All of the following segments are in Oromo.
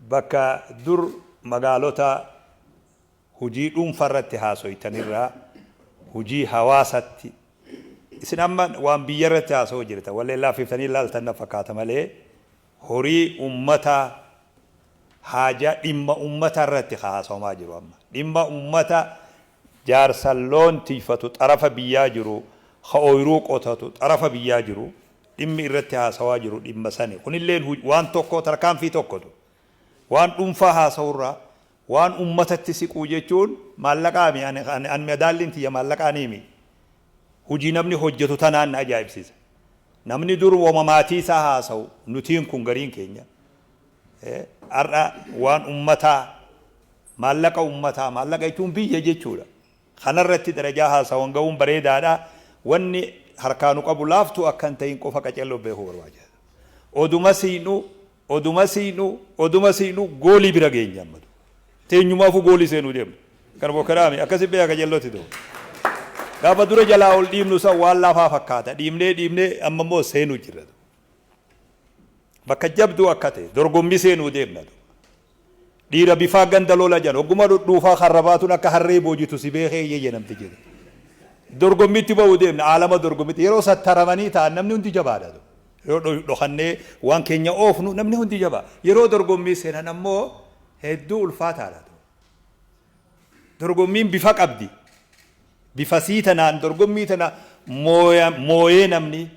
bakka dur magaalota hujii dhuunfarratti haasoytanirraa hujii hawaasatti isin amma waan biyyarratti haasoo jirta wallee laafiftanii laaltan fakkaata malee horii ummata haja dhimma ummata irratti haasomaa jiru amma dhimma ummata jaarsalloon tiifatu xarafa biyyaa jiru khooyruu qotatu xarafa biyyaa jiru dhimmi irratti haasawaa jiru dhimma sani kunillee waan tokko tarkaanfii tokkotu waan dhuunfaa haasawurraa waan ummatatti siquu jechuun maallaqaami an medaalliin tiyya maallaqaaniimi hujii namni hojjetu tanaan ajaa'ibsiisa namni dur wamamaatii isaa haasawu nutiin kun gariin keenya ar'a waan ummataa maallaqa jechuun biyya jechuudha kanarratti darajaa haasawan ga'uun bareedaadha wanni harkaanu qabu laaftu akkan ta'in qofa qacello beekuu barbaachisa oduma siinu goolii bira geenya ammatu teenyumaafu goolii seenuu deemna kan bokkaraami akkasi beeka qacellooti ta'u gaafa dura jalaa ol dhiibnu san waan laafaa fakkaata dhiibnee amma immoo seenuu jirra bakka jabduu akka ta'e dorgommii seenuu deemna dhiira bifaa ganda lola jan ogguma dhuufaa harrabaatuun akka harree boojitu si beekee jedhamti jedha dorgommiitti ba'uu deemna aalama dorgommiitti yeroo sattaramanii ta'an namni hundi jabaadha yeroo dhokannee waan keenya oofnu namni hundi jabaa yeroo dorgommii seenan ammoo hedduu ulfaataadha dorgommiin bifa qabdi bifa siitanaan dorgommii tana mooyee namni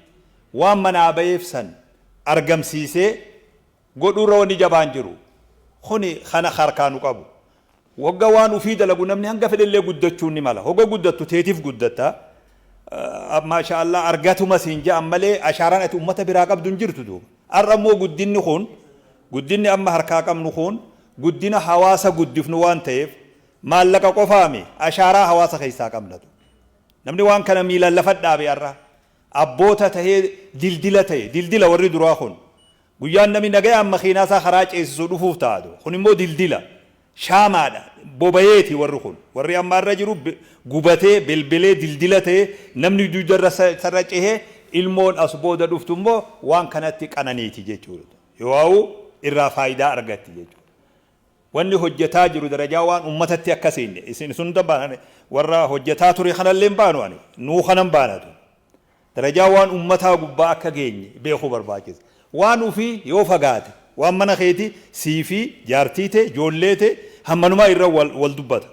waan manaa ba'eef san argamsiisee godhuurra wanni jabaan jiru kuni kana harkaanu qabu wagga waan ufii dalagu namni hanga fedhellee guddachuun ni mala hoga guddattu teetiif guddatta maasha Allah argatuma siin ja'an malee ashaaraan ati ummata biraa qabdu hin jirtu duuba arra immoo guddinni amma harkaa qabnu kun guddina hawaasa guddifnu waan ta'eef maallaqa qofaami ashaaraa hawaasa keessaa qabnatu namni waan kana miilan lafa dhaabe arra abboota tahee dildila warri duraa kun guyyaan namni nagayaan makiinaasaa karaa ceesisuu dhufuuf taa'atu kun immoo dildila shaamaadha bobayeeti warri kun warri amma irra jiru gubatee belbelee dildila ta'e namni duudarra sarra cehee ilmoon as booda dhuftu immoo waan kanatti qananiiti jechuudha yoo irraa faayidaa argatti jechuudha wanni hojjetaa jiru darajaa waan ummatatti akkasiinne isin sun dabbaane warra hojjetaa ture kanallee baanu ani nuu kanan baanatu darajaa waan ummataa gubbaa akka geenye beekuu barbaachisa waan ufii yoo fagaate waan mana keeti siifi jaartiite joolleete hammanumaa irra wal dubbata